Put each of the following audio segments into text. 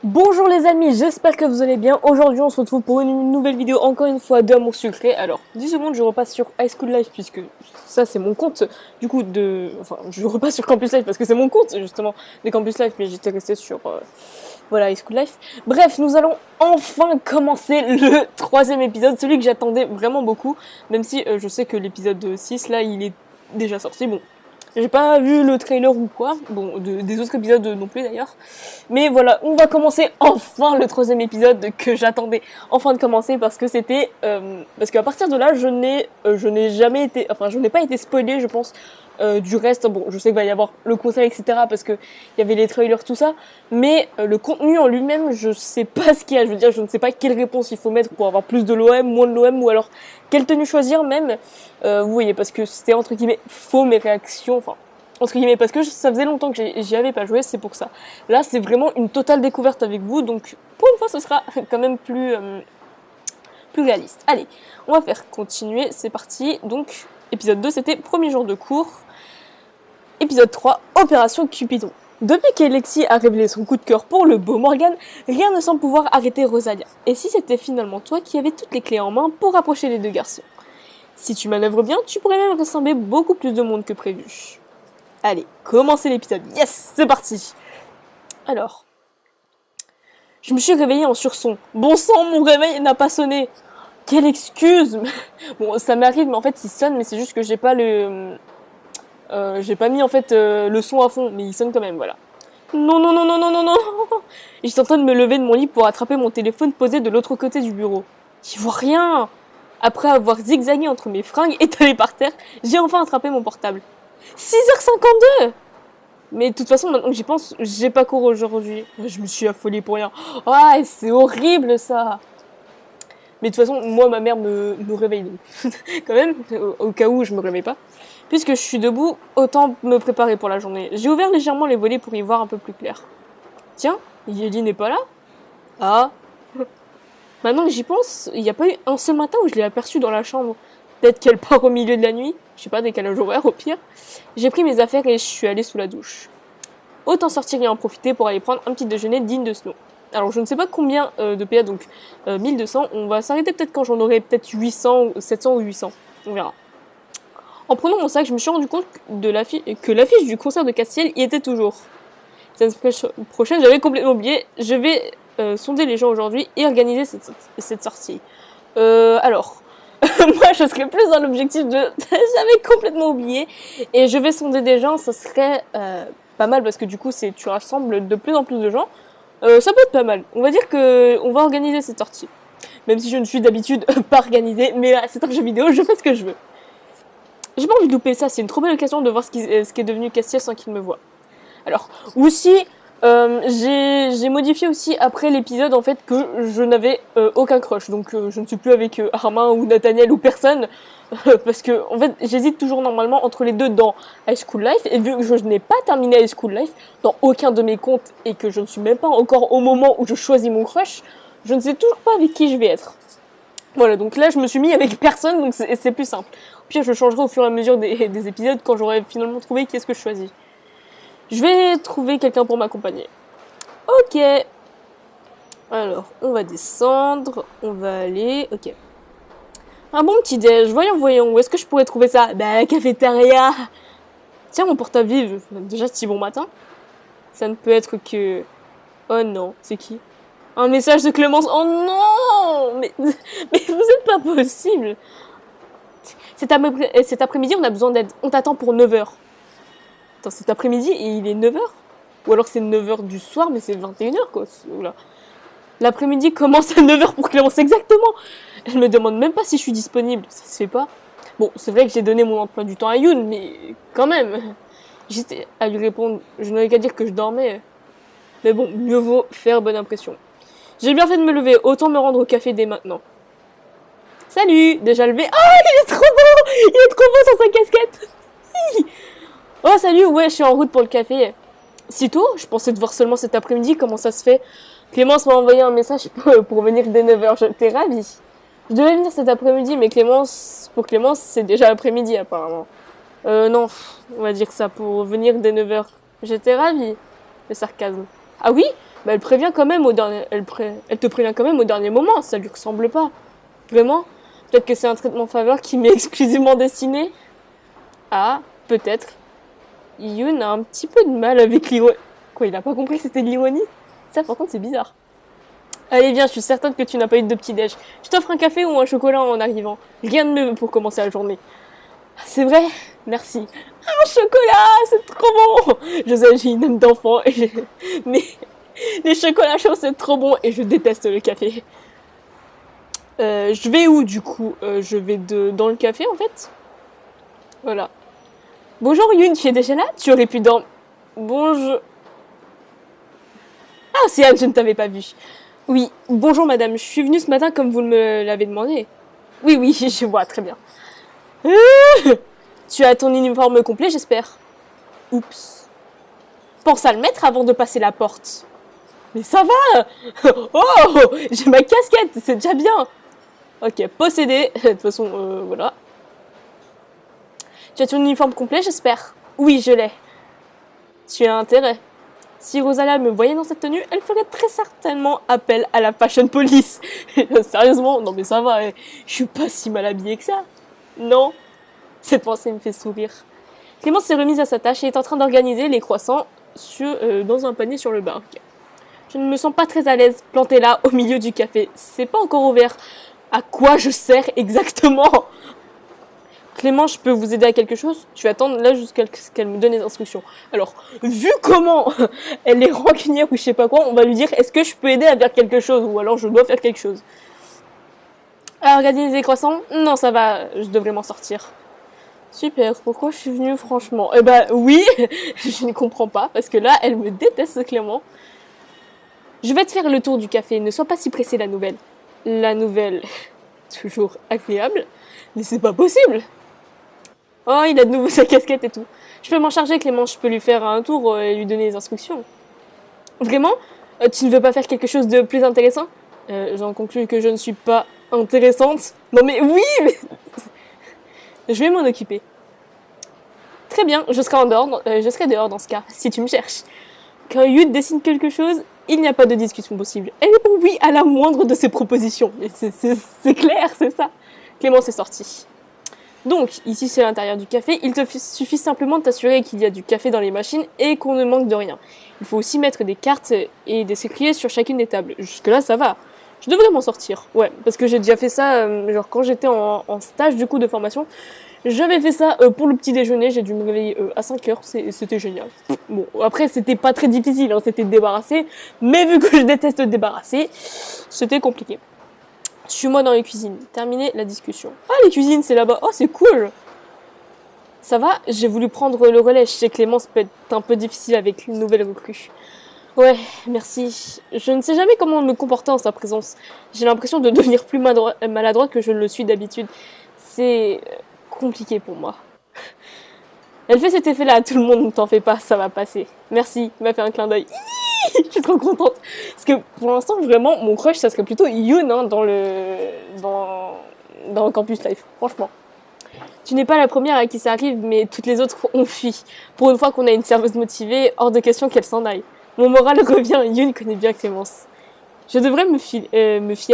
Bonjour les amis, j'espère que vous allez bien. Aujourd'hui on se retrouve pour une nouvelle vidéo, encore une fois d'Amour Sucré. Alors 10 secondes, je repasse sur High School Life puisque ça c'est mon compte. Du coup enfin je repasse sur Campus Life parce que c'est mon compte justement de Campus Life, mais j'étais resté sur voilà High School Life. Bref, nous allons enfin commencer le troisième épisode, celui que j'attendais vraiment beaucoup. Même si je sais que l'épisode 6 là il est déjà sorti, bon. J'ai pas vu le trailer ou quoi, bon, des autres épisodes non plus d'ailleurs. Mais voilà, on va commencer enfin le troisième épisode que j'attendais enfin de commencer parce que c'était... parce qu'à partir de là, je n'ai jamais été... Enfin, je n'ai pas été spoilée, je pense, du reste. Bon, je sais qu'il va y avoir le concert, etc. parce qu'il y avait les trailers, tout ça. Mais le contenu en lui-même, je sais pas ce qu'il y a. Je veux dire, je ne sais pas quelle réponse il faut mettre pour avoir plus de l'OM, moins de l'OM, ou alors quelle tenue choisir même. Vous voyez, parce que c'était entre guillemets faux mes réactions, enfin entre guillemets, parce que ça faisait longtemps que j'y avais pas joué, c'est pour ça. Là, c'est vraiment une totale découverte avec vous, donc pour une fois, ce sera quand même plus réaliste. Allez, on va faire continuer, c'est parti. Donc, épisode 2, c'était premier jour de cours. Épisode 3, Opération Cupidon. Depuis qu'Alexis a révélé son coup de cœur pour le beau Morgan, rien ne semble pouvoir arrêter Rosalia. Et si c'était finalement toi qui avais toutes les clés en main pour rapprocher les deux garçons? Si tu manœuvres bien, tu pourrais même rassembler beaucoup plus de monde que prévu. Allez, commencez l'épisode. Yes, c'est parti. Alors, je me suis réveillée en sursaut. Bon sang, mon réveil n'a pas sonné. Quelle excuse. Bon, ça m'arrive, mais en fait, il sonne, mais c'est juste que j'ai pas j'ai pas mis en fait le son à fond, mais il sonne quand même, voilà. Non, non, non, non, non, non, non. J'étais en train de me lever de mon lit pour attraper mon téléphone posé de l'autre côté du bureau. J'y vois rien. Après avoir zigzagué entre mes fringues étalées par terre, j'ai enfin attrapé mon portable. 6h52. Mais de toute façon, maintenant que j'y pense, j'ai pas cours aujourd'hui. Je me suis affolée pour rien. Ah, c'est horrible ça. Mais de toute façon, moi, ma mère me réveille donc. Quand même, au cas où je me réveille pas. Puisque je suis debout, autant me préparer pour la journée. J'ai ouvert légèrement les volets pour y voir un peu plus clair. Tiens, Yeli n'est pas là? Ah. Maintenant que j'y pense, il n'y a pas eu un seul matin où je l'ai aperçue dans la chambre. Peut-être qu'elle part au milieu de la nuit. Je sais pas, décalage horaire au pire. J'ai pris mes affaires et je suis allée sous la douche. Autant sortir et en profiter pour aller prendre un petit déjeuner digne de Snow. Alors je ne sais pas combien de PA, donc 1200. On va s'arrêter peut-être quand j'en aurai peut-être 800, 700 ou 800. On verra. En prenant mon sac, je me suis rendu compte que l'affiche du concert de Castiel y était toujours. Cette prochaine, j'avais complètement oublié. Je vais sonder les gens aujourd'hui et organiser cette sortie. Alors, moi je serais plus dans l'objectif de... J'avais complètement oublié. Et je vais sonder des gens, ça serait pas mal parce que du coup tu rassembles de plus en plus de gens. Ça peut être pas mal. On va dire qu'on va organiser cette sortie. Même si je ne suis d'habitude pas organisée, mais c'est un jeu vidéo, je fais ce que je veux. J'ai pas envie de louper ça, c'est une trop belle occasion de voir ce qui est devenu Castiel sans qu'il me voie. Alors, aussi, j'ai modifié aussi après l'épisode en fait que je n'avais aucun crush. Donc je ne suis plus avec Armin ou Nathaniel ou personne. Parce que en fait j'hésite toujours normalement entre les deux dans High School Life. Et vu que je n'ai pas terminé High School Life dans aucun de mes comptes et que je ne suis même pas encore au moment où je choisis mon crush, je ne sais toujours pas avec qui je vais être. Voilà, donc là je me suis mis avec personne, donc c'est plus simple. Au pire je changerai au fur et à mesure des épisodes quand j'aurai finalement trouvé qui est-ce que je choisis. Je vais trouver quelqu'un pour m'accompagner. Ok. Alors, on va descendre. On va aller... Ok. Un bon petit déj. Voyons. Où est-ce que je pourrais trouver ça? Bah, la cafétéria. Tiens, mon portable vive. Déjà, si bon matin. Ça ne peut être que... Oh non, c'est qui? Un message de Clémence. Oh non. Mais vous êtes pas possible. Cet après-midi, on a besoin d'aide. On t'attend pour 9h. Attends, cet après-midi, il est 9h? Ou alors c'est 9h du soir, mais c'est 21h, quoi. Oula. L'après-midi commence à 9h pour Clémence, exactement. Elle me demande même pas si je suis disponible. Ça se fait pas. Bon, c'est vrai que j'ai donné mon emploi du temps à Yoon, mais quand même. J'étais à lui répondre. Je n'avais qu'à dire que je dormais. Mais bon, mieux vaut faire bonne impression. J'ai bien fait de me lever. Autant me rendre au café dès maintenant. Salut. Déjà levé. Ah, il est trop beau. Il est trop beau sans sa casquette. Oh, salut. Ouais, je suis en route pour le café. Si tôt, je pensais te voir seulement cet après-midi, comment ça se fait? Clémence m'a envoyé un message pour venir dès 9h, t'es ravie. Je devais venir cet après-midi, mais pour Clémence, c'est déjà l'après-midi apparemment. Non, on va dire ça, pour venir dès 9h. J'étais ravie. Le sarcasme. Ah oui? Bah, elle prévient quand même au dernier... Elle te prévient quand même au dernier moment, ça lui ressemble pas. Vraiment. Peut-être que c'est un traitement faveur qui m'est exclusivement destiné à, peut-être, Yoon a un petit peu de mal avec l'ironie. Quoi, il a pas compris que c'était de l'ironie? Ça, par contre, c'est bizarre. Allez, viens, je suis certaine que tu n'as pas eu de petit-déj. Je t'offre un café ou un chocolat en arrivant. Rien de mieux pour commencer la journée. C'est vrai? Merci. Un chocolat, c'est trop bon! Je sais, j'ai une âme d'enfant, mais les chocolats chauds, c'est trop bon et je déteste le café. Je vais où, du coup? Je vais dans le café, en fait. Voilà. Bonjour Yoon, tu es déjà là? Tu aurais pu dormir... Bonjour... Ah, c'est Anne, je ne t'avais pas vu. Oui, bonjour madame, je suis venue ce matin comme vous me l'avez demandé. Oui, oui, je vois, très bien. Tu as ton uniforme complet, j'espère. Oups. Pense à le mettre avant de passer la porte. Mais ça va. Oh, j'ai ma casquette, c'est déjà bien. Ok, possédé. De toute façon, voilà. Tu as ton uniforme complet, j'espère. Oui, je l'ai. Tu as intérêt. Si Rosala me voyait dans cette tenue, elle ferait très certainement appel à la fashion police. Sérieusement, non mais ça va, je suis pas si mal habillée que ça. Non. Cette pensée me fait sourire. Clémence s'est remise à sa tâche et est en train d'organiser les croissants dans un panier sur le bar. Okay. Je ne me sens pas très à l'aise, plantée là, au milieu du café. C'est pas encore ouvert. À quoi je sers exactement? Clément, je peux vous aider à quelque chose? Je vais attendre là jusqu'à ce qu'elle me donne les instructions. Alors, vu comment elle est rancunière ou je sais pas quoi, on va lui dire est-ce que je peux aider à faire quelque chose ou alors je dois faire quelque chose. À organiser les croissants? Non, ça va, je devrais m'en sortir. Super, pourquoi je suis venue franchement? Eh ben oui, je ne comprends pas parce que là, elle me déteste Clément. Je vais te faire le tour du café, ne sois pas si pressé la nouvelle. La nouvelle, toujours agréable, mais c'est pas possible. Oh, il a de nouveau sa casquette et tout. Je peux m'en charger, Clément, je peux lui faire un tour et lui donner les instructions. Vraiment? Tu ne veux pas faire quelque chose de plus intéressant? J'en conclus que je ne suis pas intéressante. Non mais oui, mais... Je vais m'en occuper. Très bien, je serai dehors dans ce cas, si tu me cherches. Quand Yud dessine quelque chose, il n'y a pas de discussion possible. Elle répond oui à la moindre de ses propositions. Et c'est clair, c'est ça. Clémence est sortie. Donc, ici c'est l'intérieur du café, il te suffit simplement de t'assurer qu'il y a du café dans les machines et qu'on ne manque de rien. Il faut aussi mettre des cartes et des écriers sur chacune des tables. Jusque là ça va. Je devrais m'en sortir, ouais, parce que j'ai déjà fait ça, genre quand j'étais en stage du coup de formation, j'avais fait ça pour le petit déjeuner, j'ai dû me réveiller à 5h, c'était génial. Bon, après c'était pas très difficile, hein, c'était de débarrasser, mais vu que je déteste débarrasser, c'était compliqué. Suis-moi dans les cuisines. Terminer la discussion. Ah, les cuisines, c'est là-bas. Oh, c'est cool. Ça va? J'ai voulu prendre le relais. Je sais que Clémence peut être un peu difficile avec une nouvelle recrue. Ouais, merci. Je ne sais jamais comment me comporter en sa présence. J'ai l'impression de devenir plus maladroite que je ne le suis d'habitude. C'est compliqué pour moi. Elle fait cet effet-là à tout le monde, ne t'en fais pas, ça va passer. Merci, il m'a fait un clin d'œil. Je suis trop contente. Parce que pour l'instant, vraiment, mon crush, ça serait plutôt Yoon hein, dans Campus Life, franchement. Tu n'es pas la première à qui ça arrive, mais toutes les autres ont fui. Pour une fois qu'on a une serveuse motivée, hors de question qu'elle s'en aille. Mon moral revient, Yoon connaît bien Clémence. Je devrais me fier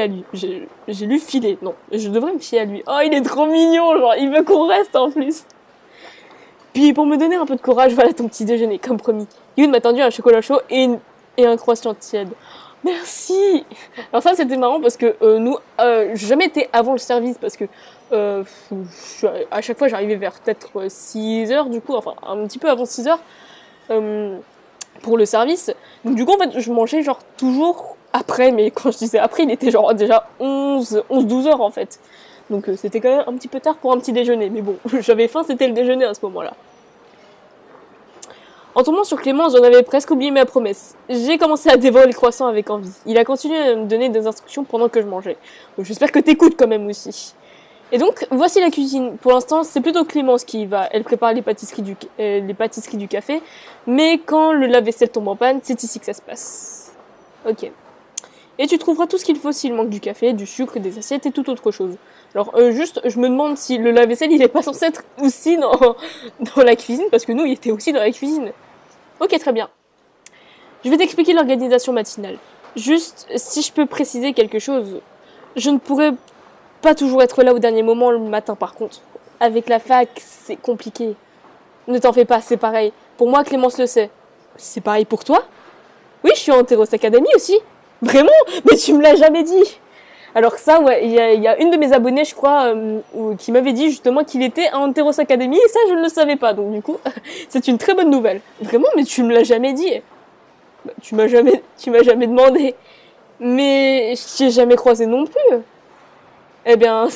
à lui. J'ai lu filer, non. Je devrais me fier à lui. Oh, il est trop mignon, genre, il veut qu'on reste en plus. Puis pour me donner un peu de courage, voilà ton petit déjeuner, comme promis. Yoon m'a tendu un chocolat chaud et un croissant tiède. Merci. Alors ça c'était marrant parce que nous, j'ai jamais été avant le service parce que à chaque fois j'arrivais vers peut-être 6h du coup, enfin un petit peu avant 6h pour le service. Donc du coup en fait je mangeais genre toujours après, mais quand je disais après il était genre déjà 11-12 heures en fait. Donc c'était quand même un petit peu tard pour un petit déjeuner, mais bon, j'avais faim, c'était le déjeuner à ce moment-là. En tombant sur Clémence, j'en avais presque oublié ma promesse. J'ai commencé à dévorer le croissant avec envie. Il a continué à me donner des instructions pendant que je mangeais. J'espère que t'écoutes quand même aussi. Et donc, voici la cuisine. Pour l'instant, c'est plutôt Clémence qui y va. Elle prépare les pâtisseries du café. Mais quand le lave-vaisselle tombe en panne, c'est ici que ça se passe. Ok. Et tu trouveras tout ce qu'il faut s'il manque du café, du sucre, des assiettes et toute autre chose. Alors juste, je me demande si le lave-vaisselle, il est pas censé être aussi dans la cuisine, parce que nous, il était aussi dans la cuisine. Ok, très bien. Je vais t'expliquer l'organisation matinale. Juste, si je peux préciser quelque chose, je ne pourrais pas toujours être là au dernier moment le matin par contre. Avec la fac, c'est compliqué. Ne t'en fais pas, c'est pareil. Pour moi, Clémence le sait. C'est pareil pour toi? Oui, je suis en Terros Academy aussi. Vraiment? Mais tu me l'as jamais dit. Alors que ça, ouais, il y a une de mes abonnées, je crois, qui m'avait dit justement qu'il était à Anteros Academy, et ça, je ne le savais pas. Donc du coup, c'est une très bonne nouvelle. Vraiment, mais tu me l'as jamais dit. Bah, tu m'as jamais demandé. Mais je t'ai jamais croisé non plus. Eh bien,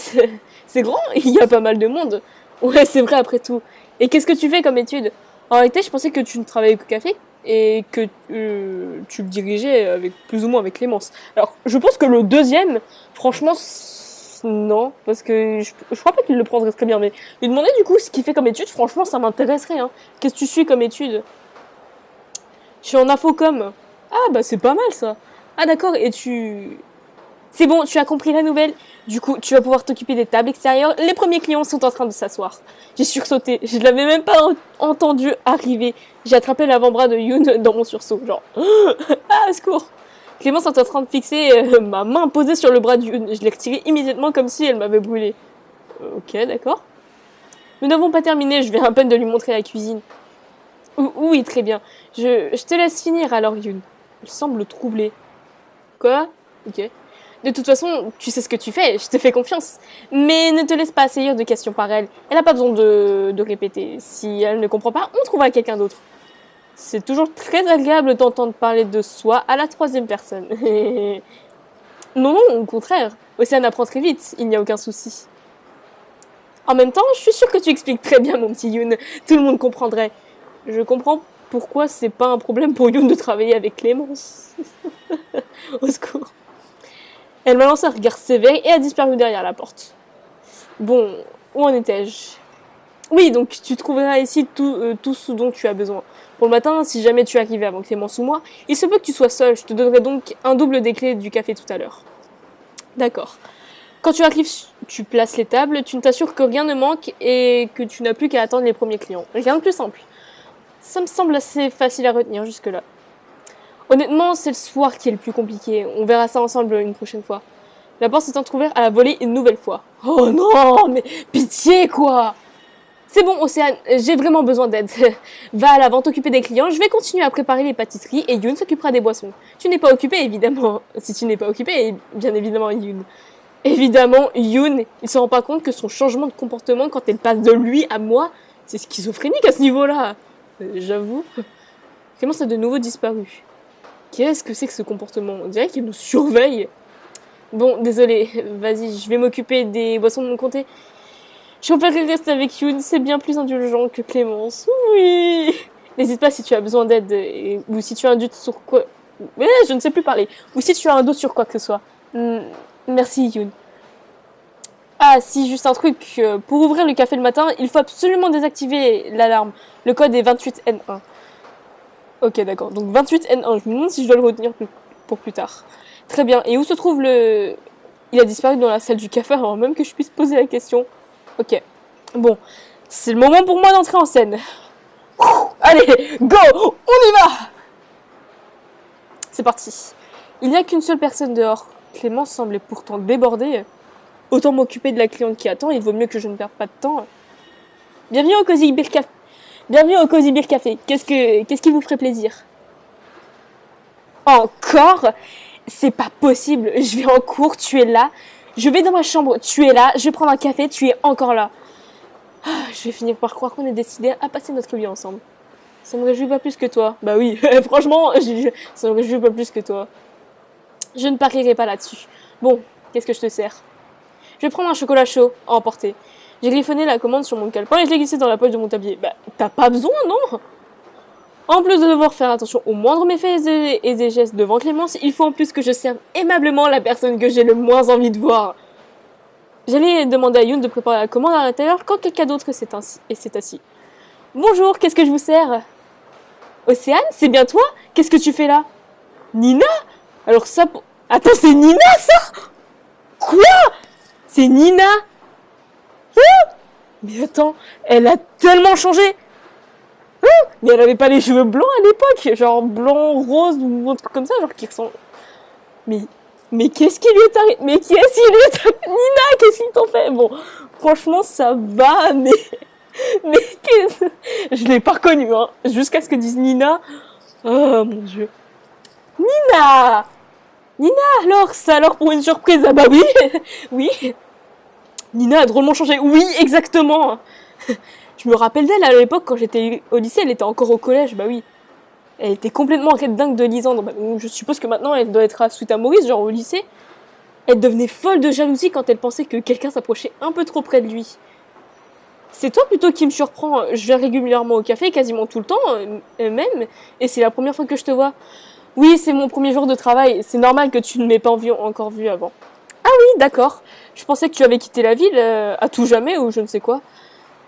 c'est grand, il y a pas mal de monde. Ouais, c'est vrai après tout. Et qu'est-ce que tu fais comme étude? En réalité, je pensais que tu ne travaillais qu'au café et que tu le dirigeais avec plus ou moins avec Clémence. Alors, je pense que le deuxième, franchement, non, parce que je crois pas qu'il le prendrait très bien. Mais lui demander du coup ce qu'il fait comme étude, franchement, ça m'intéresserait. Hein. Qu'est-ce que tu suis comme étude? Je suis en infocom. Ah bah c'est pas mal ça. Ah d'accord, et tu... C'est bon, tu as compris la nouvelle. Du coup, tu vas pouvoir t'occuper des tables extérieures. Les premiers clients sont en train de s'asseoir. J'ai sursauté. Je ne l'avais même pas entendu arriver. J'ai attrapé l'avant-bras de Yoon dans mon sursaut. Genre, ah, secours. Clémence est en train de fixer ma main posée sur le bras de Yoon. Je l'ai retirée immédiatement comme si elle m'avait brûlé. Ok, d'accord. Nous n'avons pas terminé. Je viens à peine de lui montrer la cuisine. Oui, très bien. Je te laisse finir alors, Yoon. Il semble troublé. Quoi? Ok. De toute façon, tu sais ce que tu fais, je te fais confiance. Mais ne te laisse pas assaillir de questions par elle. Elle n'a pas besoin de répéter. Si elle ne comprend pas, on trouvera quelqu'un d'autre. C'est toujours très agréable d'entendre parler de soi à la troisième personne. Non, au contraire. Océane apprend très vite, il n'y a aucun souci. En même temps, je suis sûre que tu expliques très bien, mon petit Yoon. Tout le monde comprendrait. Je comprends pourquoi c'est pas un problème pour Yoon de travailler avec Clémence. Au secours. Elle m'a lancé un regard sévère et a disparu derrière la porte. Bon, où en étais-je? Oui, donc tu trouveras ici tout ce dont tu as besoin. Pour le matin, si jamais tu arrivais avant Clémence ou moi, il se peut que tu sois seul. Je te donnerai donc un double des clés du café tout à l'heure. D'accord. Quand tu arrives, tu places les tables, tu ne t'assures que rien ne manque et que tu n'as plus qu'à attendre les premiers clients. Rien de plus simple. Ça me semble assez facile à retenir jusque-là. Honnêtement, c'est le soir qui est le plus compliqué. On verra ça ensemble une prochaine fois. La porte s'est entrouverte à la volée une nouvelle fois. Oh non, mais pitié quoi! C'est bon, Océane, j'ai vraiment besoin d'aide. Va à l'avant t'occuper des clients, je vais continuer à préparer les pâtisseries et Yoon s'occupera des boissons. Tu n'es pas occupé, évidemment. Si tu n'es pas occupé, bien évidemment Yoon. Évidemment, Yoon, il se rend pas compte que son changement de comportement quand elle passe de lui à moi, c'est schizophrénique à ce niveau-là. J'avoue. Clémence a de nouveau disparu. Qu'est-ce que c'est que ce comportement? On dirait qu'il nous surveille. Bon, désolé, vas-y, je vais m'occuper des boissons de mon comté. Je préférerais rester avec Yoon, c'est bien plus indulgent que Clémence. Oui. N'hésite pas si tu as besoin d'aide, ou si tu as un doute sur quoi... je ne sais plus parler. Ou si tu as un doute sur quoi que ce soit. Merci, Yoon. Ah, si, juste un truc. Pour ouvrir le café le matin, il faut absolument désactiver l'alarme. Le code est 28N1. Ok, d'accord. Donc 28N1, je me demande si je dois le retenir pour plus tard. Très bien. Et où se trouve le... Il a disparu dans la salle du café avant même que je puisse poser la question. Ok. Bon. C'est le moment pour moi d'entrer en scène. Allez, go! On y va! C'est parti. Il n'y a qu'une seule personne dehors. Clémence semblait pourtant débordée. Autant m'occuper de la cliente qui attend, il vaut mieux que je ne perde pas de temps. Bienvenue au Cozy Beer Café. Bienvenue au Cozy Beer Café. Qu'est-ce qui vous ferait plaisir? Encore? C'est pas possible. Je vais en cours, tu es là. Je vais dans ma chambre, tu es là. Je vais prendre un café, tu es encore là. Je vais finir par croire qu'on est décidé à passer notre vie ensemble. Ça me réjouit pas plus que toi. Bah oui, franchement, ça me réjouit pas plus que toi. Je ne parierai pas là-dessus. Bon, qu'est-ce que je te sers? Je vais prendre un chocolat chaud à emporter. J'ai griffonné la commande sur mon calepin et je l'ai glissé dans la poche de mon tablier. Bah, t'as pas besoin, non? En plus de devoir faire attention aux moindres méfaits et des gestes devant Clémence, il faut en plus que je serve aimablement la personne que j'ai le moins envie de voir. J'allais demander à Yoon de préparer la commande à l'intérieur quand quelqu'un d'autre s'est assis. Bonjour, qu'est-ce que je vous sers? Océane, c'est bien toi? Qu'est-ce que tu fais là? Nina? Alors ça... Attends, c'est Nina, ça? Quoi? C'est Nina? Mais attends, elle a tellement changé. Mais elle avait pas les cheveux blancs à l'époque, genre blanc, rose ou un truc comme ça, genre qui ressemble. Mais, mais qu'est-ce qui lui est arrivé? Mais qu'est-ce qui lui est arrivé? Nina, qu'est-ce qu'ils t'ont fait? Bon, franchement, ça va, mais. Mais qu'est-ce. Je l'ai pas reconnue, hein. Jusqu'à ce que dise Nina. Oh mon dieu. Nina! Nina, alors, ça alors pour une surprise? Ah bah oui! Oui! Nina a drôlement changé. Oui, exactement! Je me rappelle d'elle à l'époque, quand j'étais au lycée, elle était encore au collège, bah oui. Elle était complètement en quête dingue de Lisandre. Bah, je suppose que maintenant, elle doit être à Sweet Maurice, genre au lycée. Elle devenait folle de jalousie quand elle pensait que quelqu'un s'approchait un peu trop près de lui. C'est toi plutôt qui me surprend. Je viens régulièrement au café, quasiment tout le temps, même, et c'est la première fois que je te vois. Oui, c'est mon premier jour de travail. C'est normal que tu ne m'aies pas encore vu avant. Ah oui, d'accord. Je pensais que tu avais quitté la ville à tout jamais ou je ne sais quoi.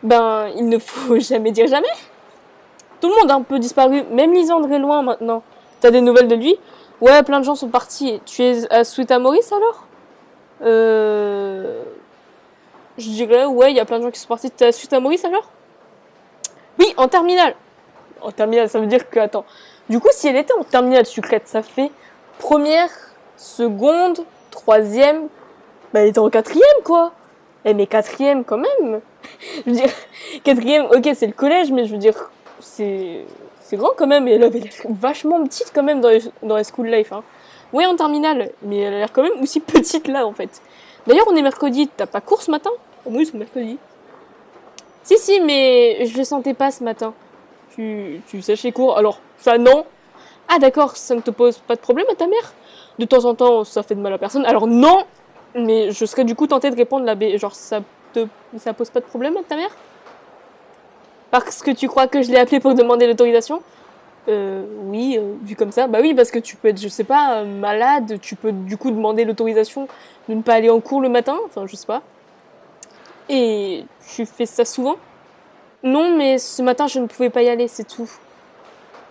Ben, il ne faut jamais dire jamais. Tout le monde a un peu disparu, même Lisandre est loin maintenant. T'as des nouvelles de lui? Ouais, plein de gens sont partis. Tu es à Sweet Maurice alors? Je dirais, ouais, il y a plein de gens qui sont partis. T'es à Sweet Maurice alors? Oui, en terminale. En terminale, ça veut dire que, attends. Du coup, si elle était en terminale sucrète, ça fait première, seconde, troisième. Bah, elle était en quatrième, quoi. Eh, mais quatrième, quand même. Je veux dire, quatrième, ok, c'est le collège, mais je veux dire, c'est grand quand même. Et elle avait l'air vachement petite quand même dans les school life. Hein. Oui, en terminale, mais elle a l'air quand même aussi petite là, en fait. D'ailleurs, on est mercredi. T'as pas cours ce matin? Oh, oui, c'est mercredi. Si, mais je le sentais pas ce matin. Tu sèches les cours. Alors, ça, non. Ah, d'accord, ça ne te pose pas de problème à ta mère? De temps en temps, ça fait de mal à personne. Alors, non. Mais je serais du coup tentée de répondre la B. Genre, ça pose pas de problème à ta mère? Parce que tu crois que je l'ai appelé pour demander l'autorisation? Oui, vu comme ça. Bah oui, parce que tu peux être, je sais pas, malade. Tu peux du coup demander l'autorisation de ne pas aller en cours le matin. Enfin, je sais pas. Et tu fais ça souvent? Non, mais ce matin, je ne pouvais pas y aller, c'est tout.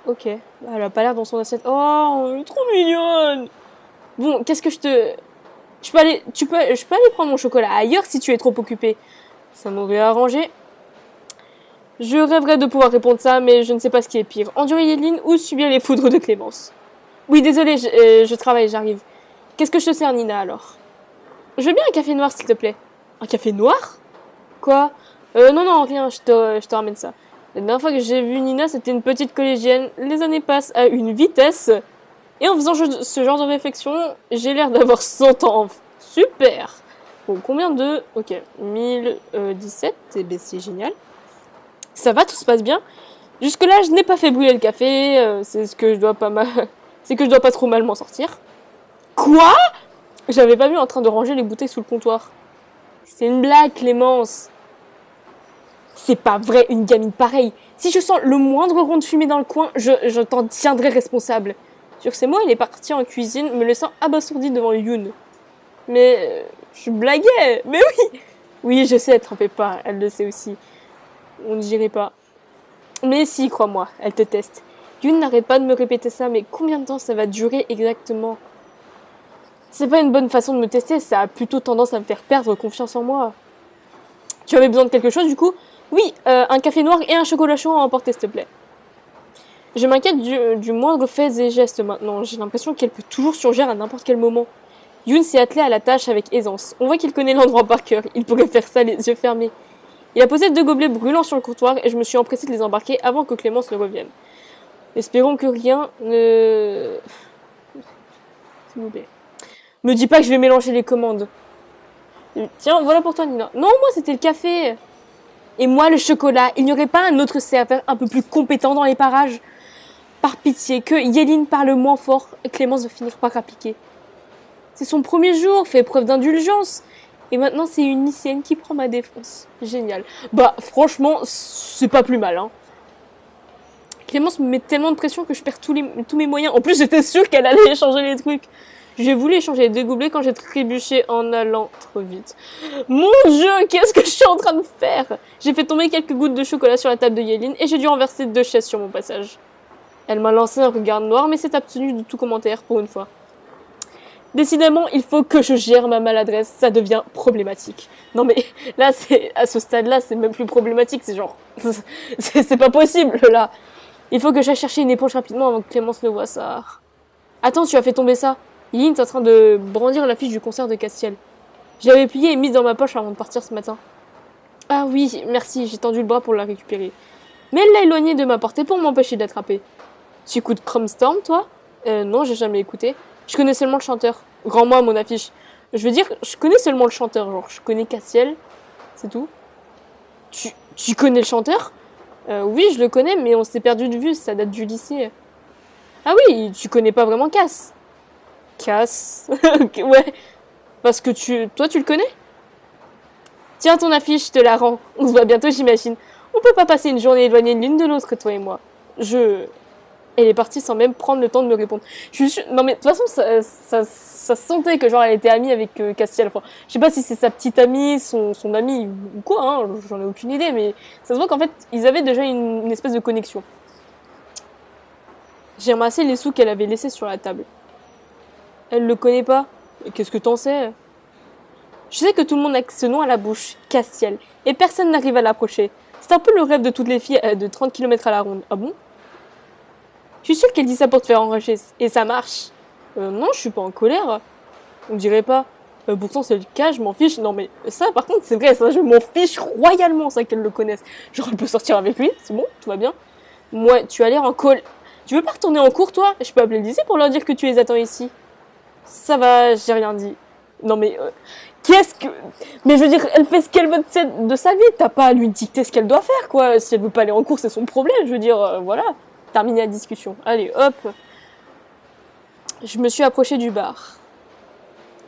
Ok. Elle a pas l'air dans son assiette. Oh, elle est trop mignonne! Bon, qu'est-ce que je te... Je peux aller prendre mon chocolat ailleurs si tu es trop occupé. Ça m'aurait arrangé. Je rêverais de pouvoir répondre ça, mais je ne sais pas ce qui est pire. Endurer Yéline ou subir les foudres de Clémence. Oui, désolé, je travaille, j'arrive. Qu'est-ce que je te sers, Nina, alors? Je veux bien un café noir, s'il te plaît. Un café noir? Quoi? Non, rien, je te ramène ça. La dernière fois que j'ai vu Nina, c'était une petite collégienne. Les années passent à une vitesse. Et en faisant ce genre de réflexion, j'ai l'air d'avoir 100 ans. Super! Bon, combien de... Ok, 1017, eh ben, c'est génial. Ça va, tout se passe bien. Jusque-là, je n'ai pas fait brûler le café. C'est que je dois pas trop mal m'en sortir. Quoi? J'avais pas vu en train de ranger les bouteilles sous le comptoir. C'est une blague, Clémence. C'est pas vrai, une gamine pareille. Si je sens le moindre rond de fumée dans le coin, je t'en tiendrai responsable. Sur ces mots, il est parti en cuisine, me laissant abasourdi devant Yoon. Mais je blaguais, mais oui. Oui, je sais, t'en fais pas, elle le sait aussi. On ne dirait pas. Mais si, crois-moi, elle te teste. Yoon n'arrête pas de me répéter ça, mais combien de temps ça va durer exactement? C'est pas une bonne façon de me tester, ça a plutôt tendance à me faire perdre confiance en moi. Tu avais besoin de quelque chose du coup? Oui, un café noir et un chocolat chaud à emporter, s'il te plaît. Je m'inquiète du moindre fait et geste maintenant. J'ai l'impression qu'elle peut toujours surgir à n'importe quel moment. Yoon s'est attelé à la tâche avec aisance. On voit qu'il connaît l'endroit par cœur. Il pourrait faire ça les yeux fermés. Il a posé 2 gobelets brûlants sur le comptoir et je me suis empressée de les embarquer avant que Clémence ne revienne. Espérons que rien ne... S'il vous plaît. Me dis pas que je vais mélanger les commandes. Tiens, voilà pour toi, Nina. Non, moi, c'était le café. Et moi, le chocolat. Il n'y aurait pas un autre serveur un peu plus compétent dans les parages? Par pitié, que Yéline parle moins fort, Clémence va finir par appliquer. C'est son premier jour, fait preuve d'indulgence. Et maintenant, c'est une lycéenne qui prend ma défense. Génial. Bah, franchement, c'est pas plus mal, hein. Clémence me met tellement de pression que je perds tous mes moyens. En plus, j'étais sûre qu'elle allait échanger les trucs. J'ai voulu échanger les 2 gobelets quand j'ai trébuché en allant trop vite. Mon Dieu, qu'est-ce que je suis en train de faire? J'ai fait tomber quelques gouttes de chocolat sur la table de Yéline et j'ai dû renverser 2 chaises sur mon passage. Elle m'a lancé un regard noir, mais s'est abstenue de tout commentaire pour une fois. Décidément, il faut que je gère ma maladresse, ça devient problématique. Non mais là, à ce stade-là, c'est même plus problématique, c'est genre... c'est pas possible, là. Il faut que j'aille chercher une éponge rapidement avant que Clémence ne voie ça. Attends, tu as fait tomber ça. Yeline est en train de brandir l'affiche du concert de Castiel. Je l'avais pliée et mise dans ma poche avant de partir ce matin. Ah oui, merci, j'ai tendu le bras pour la récupérer. Mais elle l'a éloignée de ma portée pour m'empêcher d'attraper. Tu écoutes Chrome Storm, toi? Non, j'ai jamais écouté. Je connais seulement le chanteur. Rends-moi mon affiche. Je veux dire, je connais seulement le chanteur. Genre, je connais Castiel. C'est tout. Tu connais le chanteur? Oui, je le connais, mais on s'est perdu de vue. Ça date du lycée. Ah oui, tu connais pas vraiment Cass. Cass. Ouais. Parce que toi, tu le connais? Tiens, ton affiche, je te la rends. On se voit bientôt, j'imagine. On peut pas passer une journée éloignée l'une de l'autre, toi et moi. Elle est partie sans même prendre le temps de me répondre. Non mais de toute façon, ça se sentait que genre elle était amie avec Castiel. Enfin, je sais pas si c'est sa petite amie, son amie ou quoi, hein, j'en ai aucune idée, mais ça se voit qu'en fait, ils avaient déjà une espèce de connexion. J'ai ramassé les sous qu'elle avait laissés sur la table. Elle le connaît pas. Qu'est-ce que t'en sais? Je sais que tout le monde a ce nom à la bouche, Castiel, et personne n'arrive à l'approcher. C'est un peu le rêve de toutes les filles de 30 km à la ronde. Ah bon? Je suis sûre qu'elle dit ça pour te faire enrager, et ça marche. Non, je suis pas en colère. On dirait pas. Pourtant, c'est le cas, je m'en fiche. Non, mais ça, par contre, c'est vrai, ça, je m'en fiche royalement, ça, qu'elle le connaisse. Genre, elle peut sortir avec lui, c'est bon, tout va bien. Moi, tu as l'air en colère. Tu veux pas retourner en cours, toi? Je peux appeler le lycée pour leur dire que tu les attends ici. Ça va, j'ai rien dit. Non, mais... qu'est-ce que... Mais je veux dire, elle fait ce qu'elle veut de sa vie. T'as pas à lui dicter ce qu'elle doit faire, quoi. Si elle veut pas aller en cours, c'est son problème. Je veux dire, voilà. Terminer la discussion. Allez, hop. Je me suis approchée du bar.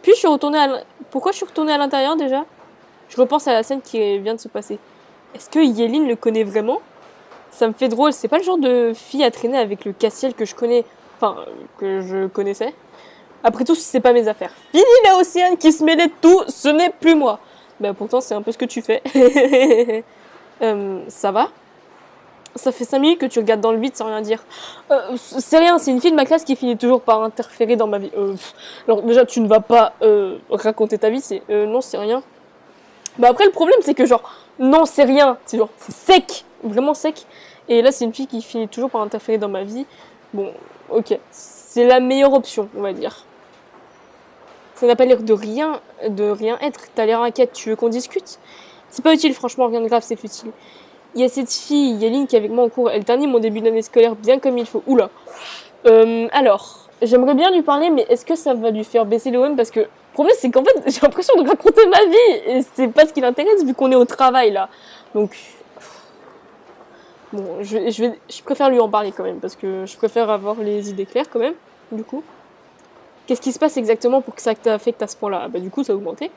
Puis je suis retournée Pourquoi je suis retournée à l'intérieur déjà? Je repense à la scène qui vient de se passer. Est-ce que Yeline le connaît vraiment? Ça me fait drôle. C'est pas le genre de fille à traîner avec le Castiel que je connais. Enfin, que je connaissais. Après tout, c'est pas mes affaires. Fini la Océane qui se mêlait de tout, ce n'est plus moi. Ben pourtant, c'est un peu ce que tu fais. Ça va? Ça fait 5 minutes que tu regardes dans le vide sans rien dire. C'est rien, c'est une fille de ma classe qui finit toujours par interférer dans ma vie. Alors déjà, tu ne vas pas raconter ta vie, c'est... non, c'est rien. Bah après, le problème, c'est que genre, non, c'est rien. C'est genre, c'est sec, vraiment sec. Et là, c'est une fille qui finit toujours par interférer dans ma vie. Bon, ok, c'est la meilleure option, on va dire. Ça n'a pas l'air de rien être. T'as l'air inquiète, tu veux qu'on discute? C'est pas utile, franchement, rien de grave, c'est futile. Il y a cette fille, Yeline, qui est avec moi en cours. Elle termine mon début d'année scolaire bien comme il faut. Oula. Alors, j'aimerais bien lui parler, mais est-ce que ça va lui faire baisser le OM? Parce que le problème, c'est qu'en fait, j'ai l'impression de raconter ma vie. Et c'est pas ce qui l'intéresse, vu qu'on est au travail, là. Donc... Bon, je préfère lui en parler, quand même. Parce que je préfère avoir les idées claires, quand même, du coup. Qu'est-ce qui se passe exactement pour que ça t'affecte à ce point-là? Bah du coup, ça a augmenté.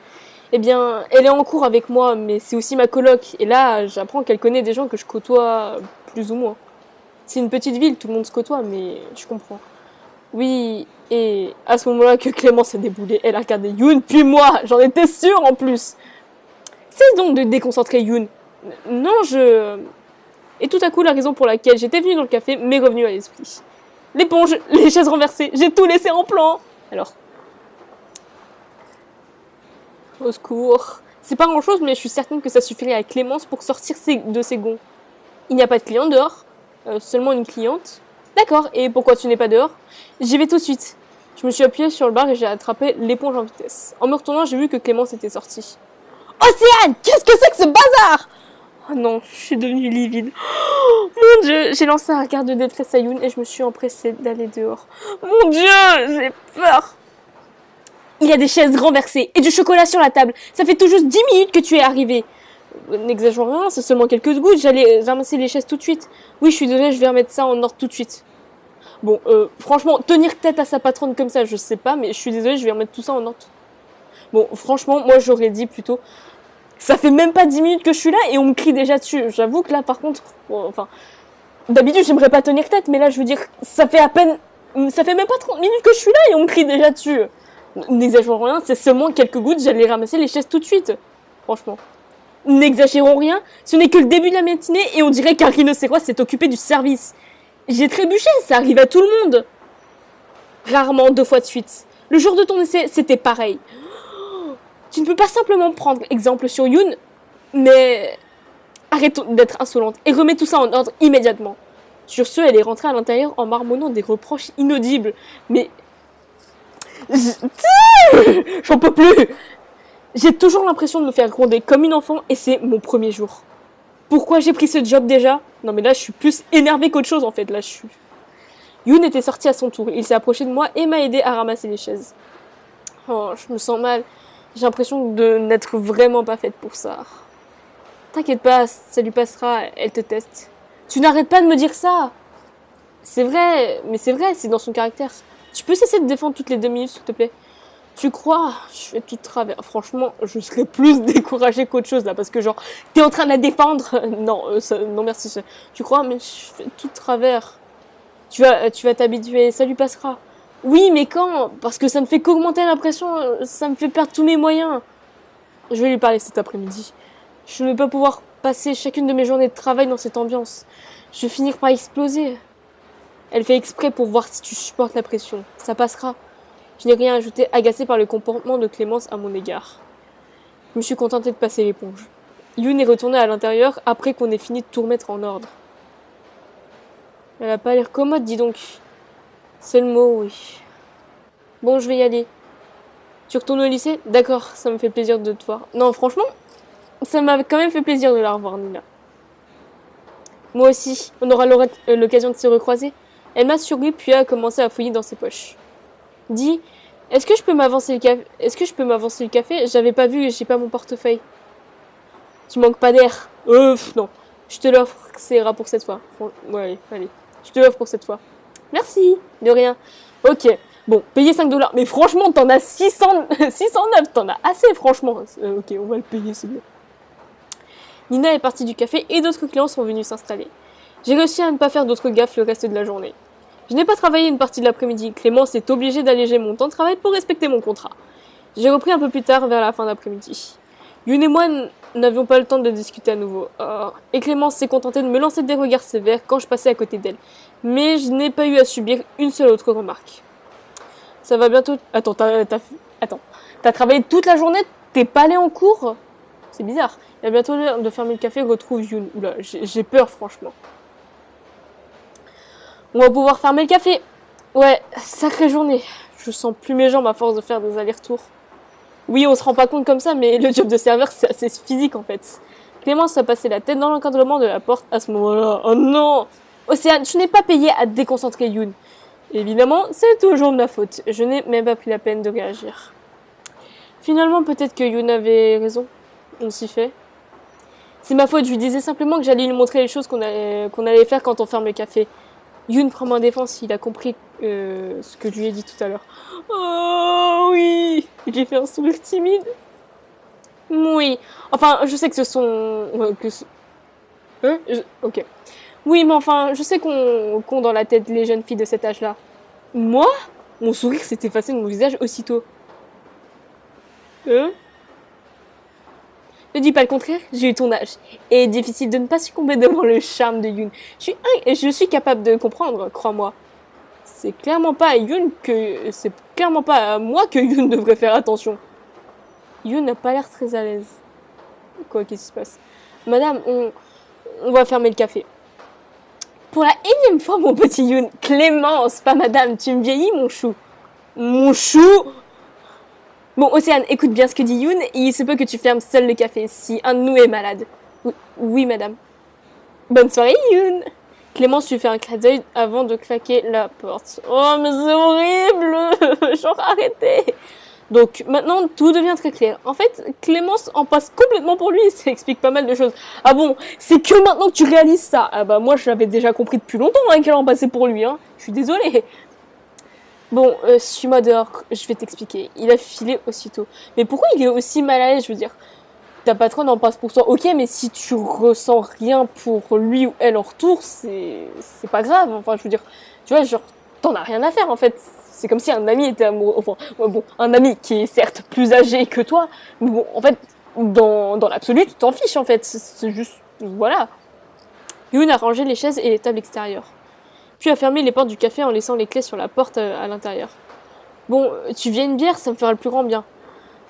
Eh bien, elle est en cours avec moi, mais c'est aussi ma coloc. Et là, j'apprends qu'elle connaît des gens que je côtoie plus ou moins. C'est une petite ville, tout le monde se côtoie, mais je comprends. Oui, et à ce moment-là que Clémence a déboulé, elle a regardé Yoon, puis moi, j'en étais sûre en plus. Cesse donc de déconcentrer Yoon. Non, Et tout à coup, la raison pour laquelle j'étais venue dans le café m'est revenue à l'esprit. L'éponge, les chaises renversées, j'ai tout laissé en plan. Alors... Au secours. C'est pas grand chose, mais je suis certaine que ça suffirait à Clémence pour sortir de ses gonds. Il n'y a pas de client dehors. Seulement une cliente. D'accord, et pourquoi tu n'es pas dehors? J'y vais tout de suite. Je me suis appuyée sur le bar et j'ai attrapé l'éponge en vitesse. En me retournant, j'ai vu que Clémence était sortie. Océane, qu'est-ce que c'est que ce bazar? Oh non, je suis devenue livide. Oh, mon Dieu, j'ai lancé un regard de détresse à Yoon et je me suis empressée d'aller dehors. Mon Dieu, j'ai peur. Il y a des chaises renversées et du chocolat sur la table. Ça fait tout juste 10 minutes que tu es arrivé. N'exagère rien, c'est seulement quelques secondes. J'allais ramasser les chaises tout de suite. Oui, je suis désolée, je vais remettre ça en ordre tout de suite. Bon, franchement, tenir tête à sa patronne comme ça, je sais pas, mais je suis désolée, je vais remettre tout ça en ordre. Bon, franchement, moi j'aurais dit plutôt... Ça fait même pas 10 minutes que je suis là et on me crie déjà dessus. J'avoue que là, par contre... Bon, enfin... D'habitude, j'aimerais pas tenir tête, mais là, je veux dire, ça fait même pas 30 minutes que je suis là et on me crie déjà dessus. N'exagérons rien, c'est seulement quelques gouttes, j'allais ramasser les chaises tout de suite. Franchement. N'exagérons rien, ce n'est que le début de la matinée et on dirait qu'un rhinocéros s'est occupé du service. J'ai trébuché, ça arrive à tout le monde. Rarement 2 fois de suite. Le jour de ton essai, c'était pareil. Tu ne peux pas simplement prendre exemple sur Yoon, mais arrête d'être insolente et remets tout ça en ordre immédiatement. Sur ce, elle est rentrée à l'intérieur en marmonnant des reproches inaudibles. Mais... J'en peux plus. J'ai toujours l'impression de me faire gronder comme une enfant et c'est mon premier jour. Pourquoi j'ai pris ce job déjà? Non mais là, je suis plus énervée qu'autre chose en fait. Là, je suis... Yoon était sorti à son tour. Il s'est approché de moi et m'a aidé à ramasser les chaises. Oh, je me sens mal. J'ai l'impression de n'être vraiment pas faite pour ça. T'inquiète pas, ça lui passera, elle te teste. Tu n'arrêtes pas de me dire ça. C'est vrai, mais c'est vrai, c'est dans son caractère. Tu peux cesser de défendre toutes les 2 minutes, s'il te plaît? Tu crois? Je fais tout de travers. Franchement, je serais plus découragée qu'autre chose là, parce que genre, t'es en train de la défendre. Non, non merci. Tu crois? Mais je fais tout de travers. Tu vas t'habituer, ça lui passera. Oui, mais quand? Parce que ça ne fait qu'augmenter l'impression, ça me fait perdre tous mes moyens. Je vais lui parler cet après-midi. Je ne vais pas pouvoir passer chacune de mes journées de travail dans cette ambiance. Je vais finir par exploser. Elle fait exprès pour voir si tu supportes la pression. Ça passera. Je n'ai rien ajouté, agacée par le comportement de Clémence à mon égard. Je me suis contentée de passer l'éponge. Yoon est retournée à l'intérieur après qu'on ait fini de tout remettre en ordre. Elle a pas l'air commode, dis donc. C'est le mot, oui. Bon, je vais y aller. Tu retournes au lycée? D'accord, ça me fait plaisir de te voir. Non, franchement, ça m'a quand même fait plaisir de la revoir, Nina. Moi aussi, on aura l'occasion de se recroiser. Elle m'a souri puis a commencé à fouiller dans ses poches. Dis, est-ce que je peux m'avancer le café? J'avais pas vu et j'ai pas mon portefeuille. Tu manques pas d'air. Non. Je te l'offre, ça ira pour cette fois. Ouais, allez. Je te l'offre pour cette fois. Merci, de rien. Ok, bon, payer 5 $. Mais franchement, t'en as 609, t'en as assez, franchement. Ok, on va le payer, c'est bien. Nina est partie du café et d'autres clients sont venus s'installer. J'ai réussi à ne pas faire d'autres gaffes le reste de la journée. Je n'ai pas travaillé une partie de l'après-midi. Clémence est obligée d'alléger mon temps de travail pour respecter mon contrat. J'ai repris un peu plus tard, vers la fin d'après-midi. Yoon et moi n'avions pas le temps de discuter à nouveau. Et Clémence s'est contentée de me lancer des regards sévères quand je passais à côté d'elle. Mais je n'ai pas eu à subir une seule autre remarque. Ça va bientôt... Attends, t'as travaillé toute la journée? T'es pas allé en cours? C'est bizarre. Il y a bientôt l'heure de fermer le café, retrouve Yoon. Oula, j'ai peur, franchement. On va pouvoir fermer le café. Ouais, sacrée journée. Je sens plus mes jambes à force de faire des allers-retours. Oui, on se rend pas compte comme ça, mais le job de serveur, c'est assez physique, en fait. Clémence a passé la tête dans l'encadrement de la porte à ce moment-là. Oh non! Océane, je n'ai pas payé à déconcentrer Yoon. Évidemment, c'est toujours de ma faute. Je n'ai même pas pris la peine de réagir. Finalement, peut-être que Yoon avait raison. On s'y fait. C'est ma faute, je lui disais simplement que j'allais lui montrer les choses qu'on allait faire quand on ferme le café. Yoon prend ma défense, il a compris ce que je lui ai dit tout à l'heure. Oh oui! J'ai fait un sourire timide. Oui. Enfin, je sais que ce sont... Ok. Oui, mais enfin, je sais qu'on dans la tête les jeunes filles de cet âge-là. Moi? Mon sourire s'est effacé de mon visage aussitôt. Ne dis pas le contraire, j'ai eu ton âge. Et difficile de ne pas succomber devant le charme de Yoon. Je suis capable de comprendre, crois-moi. C'est clairement pas à moi que Yoon devrait faire attention. Yoon n'a pas l'air très à l'aise. Quoi, qu'est-ce qui se passe? Madame, on va fermer le café. Pour la énième fois, mon petit Yoon. Clémence, pas madame, tu me vieillis, mon chou. Mon chou? Bon, Océane, écoute bien ce que dit Yoon, et il se peut que tu fermes seul le café si un de nous est malade. Oui, madame. Bonne soirée, Yoon. Clémence lui fait un clin d'œil avant de claquer la porte. Oh, mais c'est horrible. Genre, arrêtez. Donc, maintenant, tout devient très clair. En fait, Clémence en passe complètement pour lui, ça explique pas mal de choses. Ah bon, c'est que maintenant que tu réalises ça. Ah bah, moi, je l'avais déjà compris depuis longtemps qu'elle en passait pour lui, hein. Je suis désolée. Bon, suis-moi dehors, je vais t'expliquer. Il a filé aussitôt. Mais pourquoi il est aussi mal à l'aise, je veux dire? Ta patronne en passe pour toi. Ok, mais si tu ressens rien pour lui ou elle en retour, c'est pas grave. Enfin, je veux dire, tu vois, genre, t'en as rien à faire, en fait. C'est comme si un ami était amoureux. Enfin, ouais, bon, un ami qui est certes plus âgé que toi, mais bon, en fait, dans l'absolu, tu t'en fiches, en fait. C'est juste, voilà. Yoon a rangé les chaises et les tables extérieures. Puis a fermé les portes du café en laissant les clés sur la porte à l'intérieur. Bon, tu viens une bière, ça me fera le plus grand bien.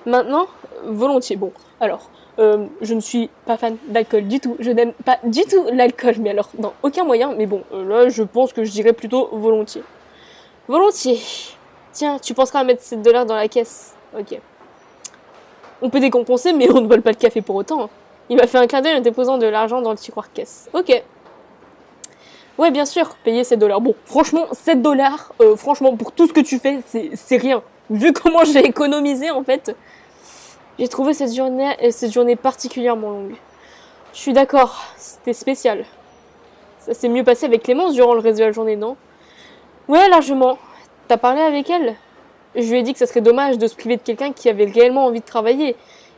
Maintenant, volontiers. Bon, alors, je ne suis pas fan d'alcool du tout. Je n'aime pas du tout l'alcool, mais alors, dans aucun moyen. Mais bon, là, je pense que je dirais plutôt volontiers. Volontiers. Tiens, tu penseras à mettre 7 dollars dans la caisse. Ok. On peut décompenser, mais on ne vole pas le café pour autant. Hein. Il m'a fait un clin d'œil en déposant de l'argent dans le tiroir caisse. Ok. Ouais, bien sûr, payer 7 dollars. Bon, franchement, 7 dollars, franchement, pour tout ce que tu fais, c'est rien. Vu comment j'ai économisé, en fait, j'ai trouvé cette journée particulièrement longue. Je suis d'accord, c'était spécial. Ça s'est mieux passé avec Clémence durant le reste de la journée, non? Ouais, largement. T'as parlé avec elle? Je lui ai dit que ça serait dommage de se priver de quelqu'un qui avait réellement envie de travailler.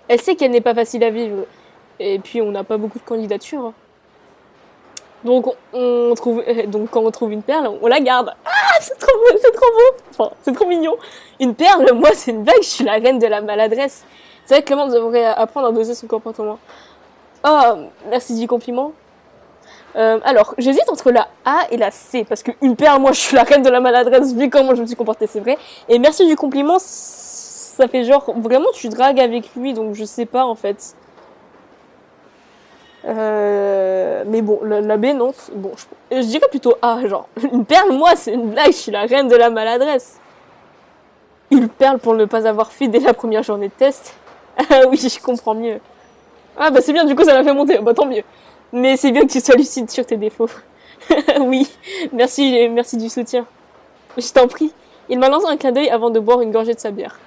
Elle sait qu'elle n'est pas facile à vivre. Et puis, on n'a pas beaucoup de candidatures. Donc, donc quand on trouve une perle, on la garde. Ah, c'est trop beau, c'est trop beau. Enfin, c'est trop mignon. Une perle, moi, c'est une blague, je suis la reine de la maladresse. C'est vrai que Clémence devrait apprendre à doser son comportement. Oh, merci du compliment. Alors, j'hésite entre la A et la C, parce qu'une perle, moi, je suis la reine de la maladresse, vu comment je me suis comportée, c'est vrai. Et merci du compliment, ça fait genre, vraiment, tu dragues avec lui, donc je sais pas, en fait. Mais bon, la B, non. Bon, je dirais plutôt A, genre. Une perle, moi, c'est une blague, je suis la reine de la maladresse. Une perle pour ne pas avoir fui dès la première journée de test. Ah oui, je comprends mieux. Ah bah c'est bien, du coup, ça l'a fait monter, bah tant mieux. Mais c'est bien que tu sois lucide sur tes défauts. Oui, merci du soutien. Je t'en prie. Il m'a lancé un clin d'œil avant de boire une gorgée de sa bière.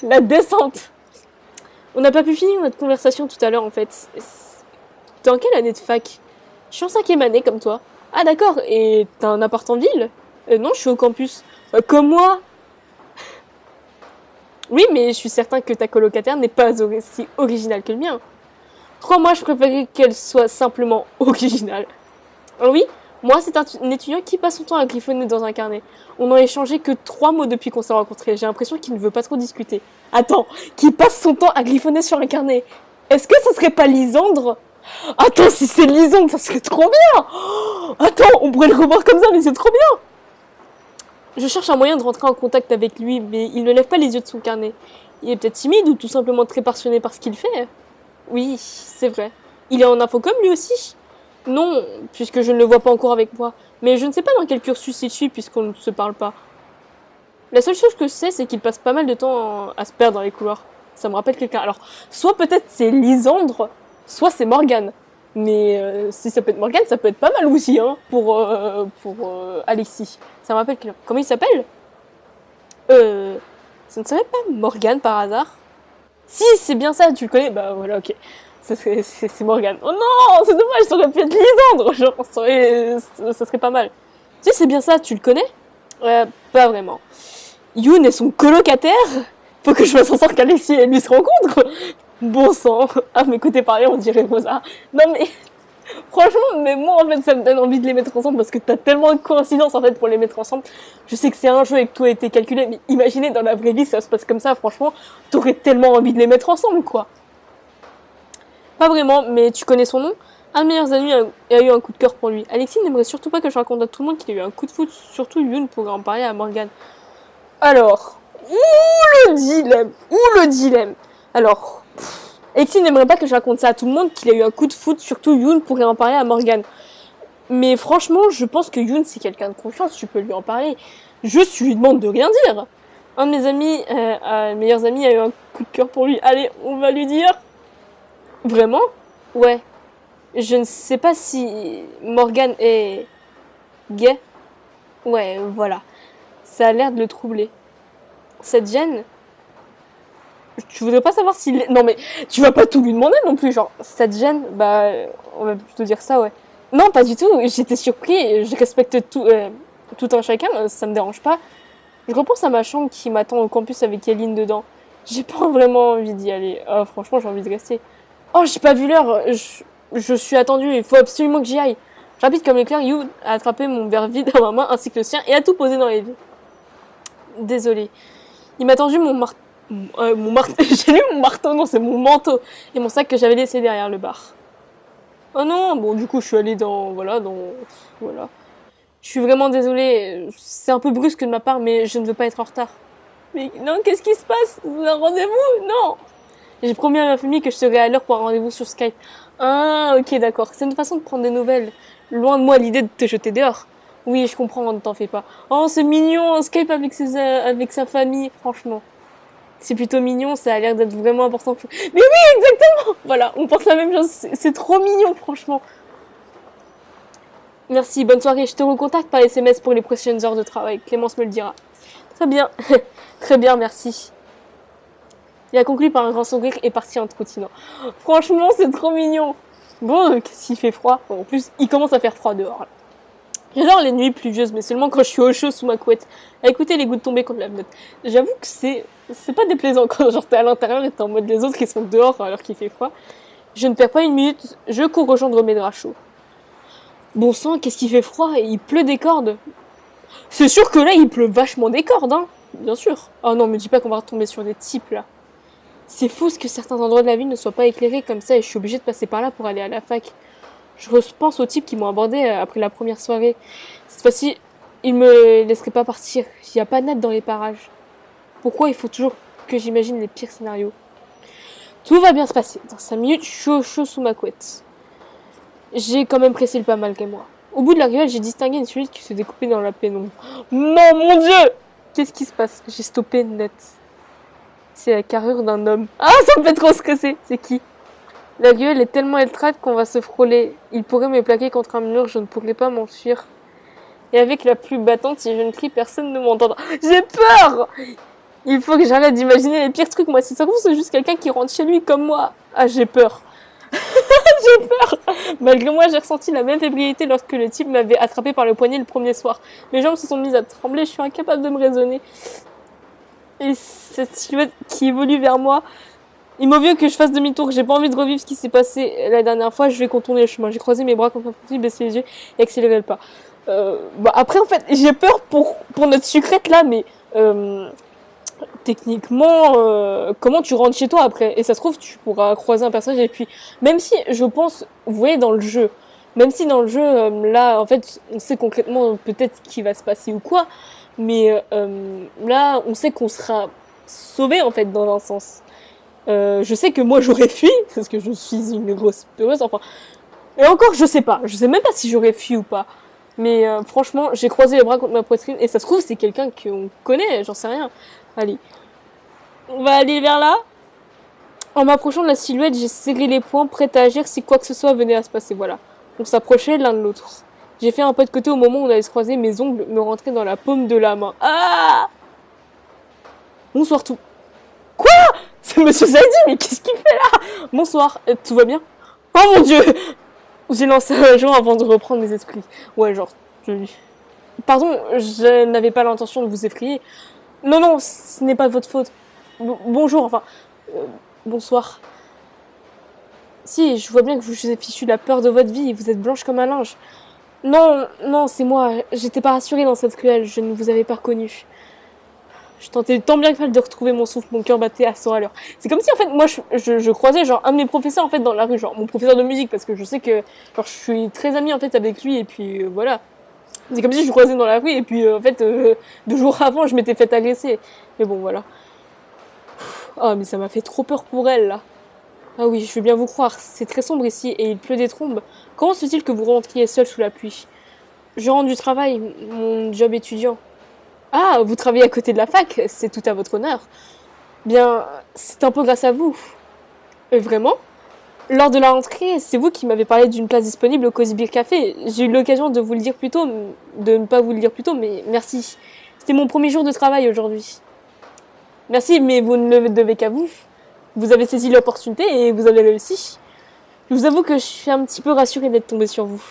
La descente. On n'a pas pu finir notre conversation tout à l'heure, en fait. T'es en quelle année de fac? Je suis en 5e année, comme toi. Ah d'accord, et t'as un appart en ville? Non, je suis au campus. Comme moi. Oui, mais je suis certain que ta colocataire n'est pas aussi originale que le mien. Crois-moi, je préférais qu'elle soit simplement originale. Oui, moi, c'est un étudiant qui passe son temps à griffonner dans un carnet. On n'a échangé que 3 mots depuis qu'on s'est rencontrés. J'ai l'impression qu'il ne veut pas trop discuter. Attends, qui passe son temps à griffonner sur un carnet? Est-ce que ça serait pas Lisandre? Attends, si c'est Lisandre, ça serait trop bien! Attends, on pourrait le revoir comme ça, mais c'est trop bien! Je cherche un moyen de rentrer en contact avec lui, mais il ne lève pas les yeux de son carnet. Il est peut-être timide ou tout simplement très passionné par ce qu'il fait. Oui, c'est vrai. Il est en infocom lui aussi? Non, puisque je ne le vois pas encore avec moi. Mais je ne sais pas dans quel cursus il suit puisqu'on ne se parle pas. La seule chose que je sais, c'est qu'il passe pas mal de temps à se perdre dans les couloirs. Ça me rappelle quelqu'un. Alors, soit peut-être c'est Lisandre, soit c'est Morgane. Mais si ça peut être Morgane, ça peut être pas mal aussi, hein, pour Alexis. Ça me rappelle quelqu'un. Comment il s'appelle? Ça ne serait pas Morgane par hasard? Si, c'est bien ça, tu le connais? Bah voilà, ok. C'est Morgane. Oh non, c'est dommage, ça aurait pu être Lisandre. Genre, ça serait pas mal. Si, c'est bien ça, tu le connais? Pas vraiment. Youn est son colocataire? Faut que je fasse en sorte qu'Alexis et lui se rencontrent? Bon sang, à m'écouter parler, on dirait Rosa. Non mais, franchement, mais moi en fait, ça me donne envie de les mettre ensemble parce que t'as tellement de coïncidences en fait pour les mettre ensemble. Je sais que c'est un jeu et que tout a été calculé, mais imaginez dans la vraie vie, ça se passe comme ça, franchement, t'aurais tellement envie de les mettre ensemble, quoi. Pas vraiment, mais tu connais son nom? Un de mes meilleurs amis a eu un coup de cœur pour lui. Alexis n'aimerait surtout pas que je raconte à tout le monde qu'il a eu un coup de foot, surtout Youn pourrait en parler à Morgane. Alors, ouh le dilemme. Alors, Alexis n'aimerait pas que je raconte ça à tout le monde qu'il a eu un coup de foot, surtout Youn pourrait en parler à Morgane. Mais franchement, je pense que Youn c'est quelqu'un de confiance, tu peux lui en parler. Juste, tu lui demandes de rien dire. Un de mes meilleurs amis a eu un coup de cœur pour lui. Allez, on va lui dire. Vraiment? Ouais. Je ne sais pas si Morgane est gay. Ouais, voilà. Ça a l'air de le troubler. Ça te gêne? Tu voudrais pas savoir s'il... Non mais, tu vas pas tout lui demander non plus, genre, ça te gêne? Bah, on va plutôt dire ça, ouais. Non, pas du tout, j'étais surpris, je respecte tout un chacun, ça me dérange pas. Je repense à ma chambre qui m'attend au campus avec Yaline dedans. J'ai pas vraiment envie d'y aller. Franchement, j'ai envie de rester. Oh, j'ai pas vu l'heure, je suis attendue, il faut absolument que j'y aille. Rapide comme l'éclair, You a attrapé mon verre vide à ma main ainsi que le sien et a tout posé dans les vies. Désolée. Il m'a tendu mon marteau. J'ai lu mon marteau, non, c'est mon manteau. Et mon sac que j'avais laissé derrière le bar. Oh non, bon, du coup, je suis allée dans. Voilà. Je suis vraiment désolée, c'est un peu brusque de ma part, mais je ne veux pas être en retard. Mais non, qu'est-ce qui se passe? Un rendez-vous? Non! J'ai promis à ma famille que je serais à l'heure pour un rendez-vous sur Skype. Ah, ok, d'accord. C'est une façon de prendre des nouvelles. Loin de moi l'idée de te jeter dehors. Oui, je comprends, ne t'en fais pas. Oh, c'est mignon, un Skype avec sa famille, franchement. C'est plutôt mignon, ça a l'air d'être vraiment important. Mais oui, exactement! Voilà, on pense la même chose. C'est trop mignon, franchement. Merci, bonne soirée. Je te recontacte par SMS pour les prochaines heures de travail. Clémence me le dira. Très bien. Très bien, merci. Il a conclu par un grand sourire et parti en trottinant. Franchement, c'est trop mignon. Bon, qu'est-ce qu'il fait froid? Bon, en plus, il commence à faire froid dehors. Là. J'adore les nuits pluvieuses, mais seulement quand je suis au chaud sous ma couette. À écouter les gouttes tomber contre la fenêtre. J'avoue que c'est pas déplaisant quand genre t'es à l'intérieur et t'es en mode les autres qui sont dehors alors qu'il fait froid. Je ne perds pas une minute, je cours rejoindre mes draps chauds. Bon sang, qu'est-ce qu'il fait froid et il pleut des cordes. C'est sûr que là, il pleut vachement des cordes, hein. Bien sûr. Oh non, me dis pas qu'on va retomber sur des types, là. C'est fou ce que certains endroits de la ville ne soient pas éclairés comme ça et je suis obligée de passer par là pour aller à la fac. Je repense aux types qui m'ont abordé après la première soirée. Cette fois-ci, ils me laisseraient pas partir. Il n'y a pas de net dans les parages. Pourquoi il faut toujours que j'imagine les pires scénarios? Tout va bien se passer. Dans 5 minutes, je suis au chaud sous ma couette. J'ai quand même pressé le pas malgré moi. Au bout de la ruelle, j'ai distingué une silhouette qui se découpait dans la pénombre. Non, mon Dieu! Qu'est-ce qui se passe? J'ai stoppé net. C'est la carrure d'un homme. Ah, ça me fait trop stresser. C'est qui? La ruelle est tellement étroite qu'on va se frôler. Il pourrait me plaquer contre un mur, je ne pourrais pas m'enfuir. Et avec la pluie battante, si je ne crie, personne ne m'entendra. J'ai peur! Il faut que j'arrête d'imaginer les pires trucs, moi. Si ça se trouve, c'est juste quelqu'un qui rentre chez lui comme moi. Ah, j'ai peur. J'ai peur. Malgré moi, j'ai ressenti la même fébrilité lorsque le type m'avait attrapé par le poignet le premier soir. Mes jambes se sont mises à trembler, je suis incapable de me raisonner. Et cette silhouette qui évolue vers moi, il vaut mieux que je fasse demi-tour. J'ai pas envie de revivre ce qui s'est passé la dernière fois. Je vais contourner le chemin. J'ai croisé mes bras contre un petit, baissé les yeux et accéléré le pas. Après, en fait, j'ai peur pour notre sucrète là, mais techniquement, comment tu rentres chez toi après? Et ça se trouve, tu pourras croiser un personnage et puis, même si, je pense, vous voyez, dans le jeu, même si dans le jeu, là, en fait, on sait concrètement peut-être ce qui va se passer ou quoi, mais là, on sait qu'on sera sauvé, en fait, dans un sens. Je sais que moi, j'aurais fui, parce que je suis une grosse peureuse, enfin, et encore, je sais pas, je sais même pas si j'aurais fui ou pas. Mais franchement, j'ai croisé les bras contre ma poitrine, et ça se trouve, c'est quelqu'un qu'on connaît, j'en sais rien. Allez, on va aller vers là. En m'approchant de la silhouette, j'ai serré les poings, prête à agir si quoi que ce soit venait à se passer. Voilà. On s'approchait l'un de l'autre. J'ai fait un pas de côté au moment où on allait se croiser, mes ongles me rentraient dans la paume de la main. Ah! Bonsoir tout. Quoi? C'est Monsieur Zaidi, mais qu'est-ce qu'il fait là? Bonsoir, tout va bien? Oh mon Dieu! J'ai lancé un jour avant de reprendre mes esprits. Ouais, genre, pardon, je n'avais pas l'intention de vous effrayer. Non, non, ce n'est pas de votre faute. Bonjour, enfin, bonsoir. Si, je vois bien que vous vous êtes fichu la peur de votre vie, vous êtes blanche comme un linge. Non, non, c'est moi, j'étais pas rassurée dans cette ruelle, je ne vous avais pas reconnu. Je tentais tant bien que mal de retrouver mon souffle, mon cœur battait à 100 à l'heure. C'est comme si, en fait, moi, je croisais, genre, un de mes professeurs, en fait, dans la rue, genre, mon professeur de musique, parce que je sais que, genre, je suis très amie, en fait, avec lui, et puis, voilà. C'est comme si je le croisais dans la rue, et puis, en fait, 2 jours avant, je m'étais fait agresser. Mais bon, voilà. Oh, mais ça m'a fait trop peur pour elle, là. Ah oui, je veux bien vous croire, c'est très sombre ici, et il pleut des trombes. Comment se fait-il que vous rentriez seul sous la pluie? Je rentre du travail, mon job étudiant. Ah, vous travaillez à côté de la fac, c'est tout à votre honneur. Bien, c'est un peu grâce à vous. Vraiment? Lors de la rentrée, c'est vous qui m'avez parlé d'une place disponible au Cozy Beer Café. J'ai eu l'occasion de vous le dire plus tôt, de ne pas vous le dire plus tôt, mais merci. C'était mon premier jour de travail aujourd'hui. Merci, mais vous ne le devez qu'à vous. Vous avez saisi l'opportunité et vous avez réussi. Je vous avoue que je suis un petit peu rassurée d'être tombée sur vous.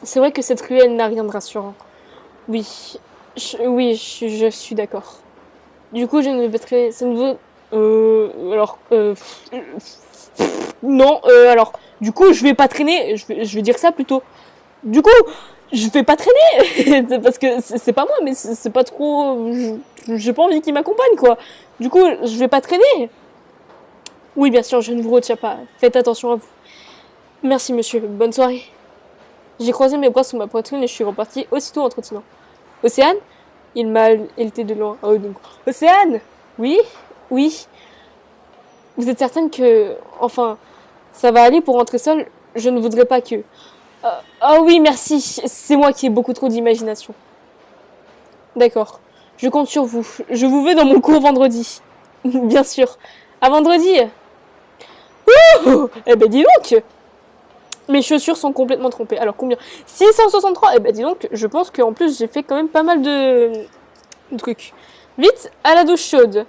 C'est vrai que cette ruelle n'a rien de rassurant. Oui, je suis d'accord. Du coup, je ne vais ça ne veut... non, alors... Du coup, je vais pas traîner... Je vais dire ça plutôt. Du coup, je vais pas traîner parce que c'est pas moi, mais c'est pas trop... J'ai pas envie qu'il m'accompagne, quoi. Du coup, je vais pas traîner. Oui, bien sûr, je ne vous retiens pas. Faites attention à vous. Merci, monsieur. Bonne soirée. J'ai croisé mes bras sous ma poitrine et je suis repartie aussitôt en trottinant. Océane? Il était de loin. Oh, donc. Océane? Oui? Oui. Vous êtes certaine que... Enfin, ça va aller pour rentrer seule? Je ne voudrais pas que... Ah oui, merci. C'est moi qui ai beaucoup trop d'imagination. D'accord. Je compte sur vous. Je vous veux dans mon cours vendredi. Bien sûr. À vendredi. Ouh! Eh ben dis donc! Mes chaussures sont complètement trompées. Alors combien? 663. Eh ben dis donc, je pense qu'en plus j'ai fait quand même pas mal de trucs. Vite, à la douche chaude.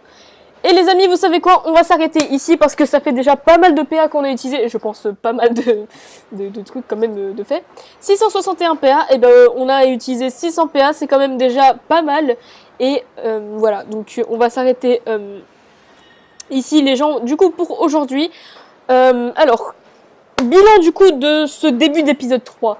Et les amis, vous savez quoi? On va s'arrêter ici parce que ça fait déjà pas mal de PA qu'on a utilisé. Je pense pas mal de trucs quand même de fait. 661 PA, et ben on a utilisé 600 PA, c'est quand même déjà pas mal. Et voilà, donc on va s'arrêter ici les gens, du coup pour aujourd'hui. Alors, bilan du coup de ce début d'épisode 3.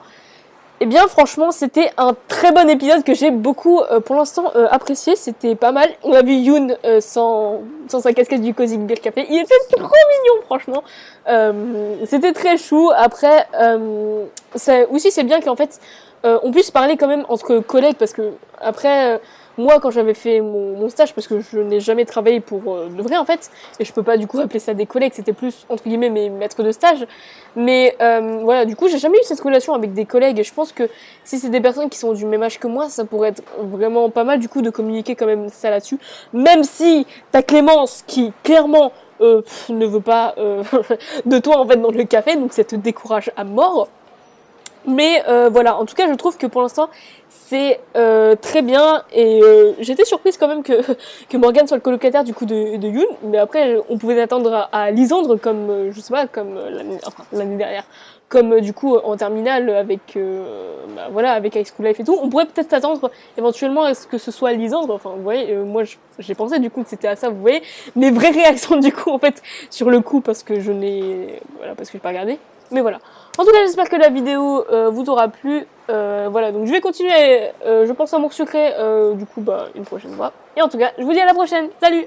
Eh bien franchement c'était un très bon épisode que j'ai beaucoup pour l'instant apprécié, c'était pas mal. On a vu Yoon sans sa casquette du Cozy Beer Café, il était trop mignon franchement. C'était très chou, après c'est bien qu'en fait on puisse parler quand même entre collègues parce que après... moi, quand j'avais fait mon stage, parce que je n'ai jamais travaillé pour de vrai en fait, et je peux pas du coup appeler ça des collègues, c'était plus entre guillemets mes maîtres de stage. Mais voilà, du coup, j'ai jamais eu cette relation avec des collègues, et je pense que si c'est des personnes qui sont du même âge que moi, ça pourrait être vraiment pas mal du coup de communiquer quand même ça là-dessus. Même si t'as Clémence qui clairement ne veut pas de toi en fait dans le café, donc ça te décourage à mort. Mais voilà, en tout cas, je trouve que pour l'instant, c'est très bien. Et j'étais surprise quand même que Morgane soit le colocataire du coup de Yoon. Mais après, on pouvait attendre à Lisandre comme, je sais pas, comme l'année dernière. Comme du coup en terminale avec, voilà, avec High School Life et tout. On pourrait peut-être s'attendre éventuellement à ce que ce soit Lisandre. Enfin, vous voyez, moi j'ai pensé du coup que c'était à ça, vous voyez. Mes vraies réactions du coup en fait sur le coup parce que je n'ai... Voilà, parce que j'ai pas regardé. Mais voilà. En tout cas, j'espère que la vidéo vous aura plu. Voilà, donc je vais continuer, je pense, Amour Secret, du coup, une prochaine fois. Et en tout cas, je vous dis à la prochaine. Salut!